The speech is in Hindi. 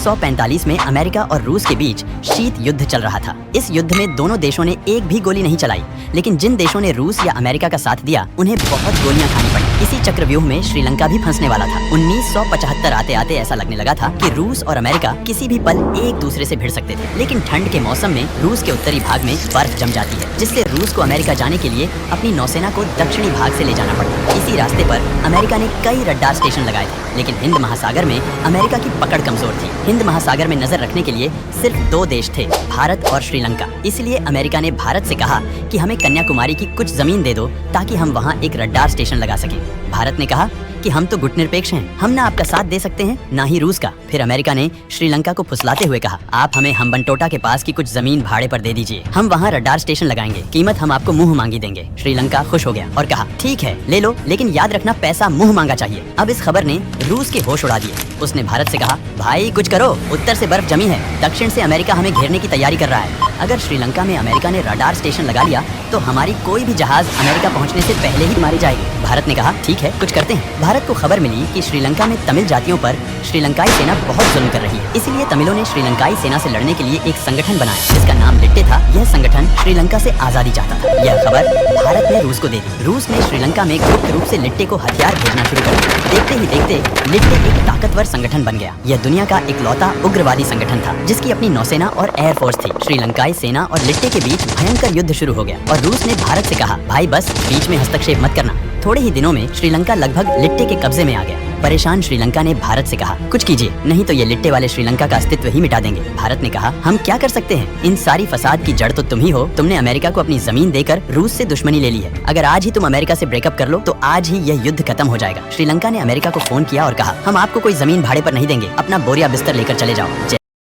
1945 में अमेरिका और रूस के बीच शीत युद्ध चल रहा था। इस युद्ध में दोनों देशों ने एक भी गोली नहीं चलाई, लेकिन जिन देशों ने रूस या अमेरिका का साथ दिया उन्हें बहुत गोलियां खानी पड़ी। इसी चक्रव्यूह में श्रीलंका भी फंसने वाला था। 1975 आते आते ऐसा लगने लगा था कि रूस और अमेरिका किसी भी पल एक दूसरे से भिड़ सकते थे, लेकिन ठंड के मौसम में रूस के उत्तरी भाग में बर्फ जम जाती है, जिससे रूस को अमेरिका जाने के लिए अपनी नौसेना को दक्षिणी भाग से ले जाना पड़ता। इसी रास्ते पर अमेरिका ने कई रडार स्टेशन लगाए थे, लेकिन हिंद महासागर में अमेरिका की पकड़ कमजोर थी। हिंद महासागर में नजर रखने के लिए सिर्फ 2 देश थे, भारत और श्रीलंका। इसलिए अमेरिका ने भारत से कहा कि हमें कन्याकुमारी की कुछ जमीन दे दो ताकि हम वहाँ एक रडार स्टेशन लगा सकें। भारत ने कहा कि हम तो गुटनिरपेक्ष हैं, हम ना आपका साथ दे सकते हैं ना ही रूस का। फिर अमेरिका ने श्रीलंका को फुसलाते हुए कहा, आप हमें हम्बनटोटा के पास की कुछ जमीन भाड़े पर दे दीजिए, हम वहाँ रडार स्टेशन लगाएंगे, कीमत हम आपको मुंह मांगी देंगे। श्रीलंका खुश हो गया और कहा, ठीक है ले लो, लेकिन याद रखना पैसा मुंह मांगा चाहिए। अब इस खबर ने रूस के होश उड़ा दिए। उसने भारत से कहा, भाई कुछ करो, उत्तर से बर्फ जमी है, दक्षिण से अमेरिका हमें घेरने की तैयारी कर रहा है। अगर श्रीलंका में अमेरिका ने रडार स्टेशन लगा लिया तो हमारी कोई भी जहाज अमेरिका पहुंचने से पहले ही मारी जाएगी। भारत ने कहा, ठीक है कुछ करते हैं। भारत को खबर मिली कि श्रीलंका में तमिल जातियों पर श्रीलंकाई सेना बहुत जुल्म कर रही है, इसलिए तमिलों ने श्रीलंकाई सेना से लड़ने के लिए एक संगठन बनाया जिसका नाम लिट्टे था। यह संगठन श्रीलंका से आजादी चाहता था। यह खबर भारत ने रूस को दे दी। रूस ने श्रीलंका में गुप्त रूप से लिट्टे को हथियार भेजना शुरू कर दिया। देखते ही देखते लिट्टे एक ताकतवर संगठन बन गया। यह दुनिया का इकलौता उग्रवादी संगठन था जिसकी अपनी नौसेना और एयरफोर्स थी। श्रीलंकाई सेना और लिट्टे के बीच भयंकर युद्ध शुरू हो गया और रूस ने भारत से कहा, भाई बस बीच में हस्तक्षेप मत करना। थोड़े ही दिनों में श्रीलंका लगभग लिट्टे के कब्जे में आ गया। परेशान श्रीलंका ने भारत से कहा, कुछ कीजिए, नहीं तो ये लिट्टे वाले श्रीलंका का अस्तित्व ही मिटा देंगे। भारत ने कहा, हम क्या कर सकते हैं, इन सारी फसाद की जड़ तो तुम ही हो। तुमने अमेरिका को अपनी जमीन देकर रूस से दुश्मनी ले ली है। अगर आज ही तुम अमेरिका से ब्रेकअप कर लो तो आज ही यह युद्ध खत्म हो जाएगा। श्रीलंका ने अमेरिका को फोन किया और कहा, हम आपको कोई जमीन भाड़े पर नहीं देंगे, अपना बोरिया बिस्तर लेकर चले जाओ।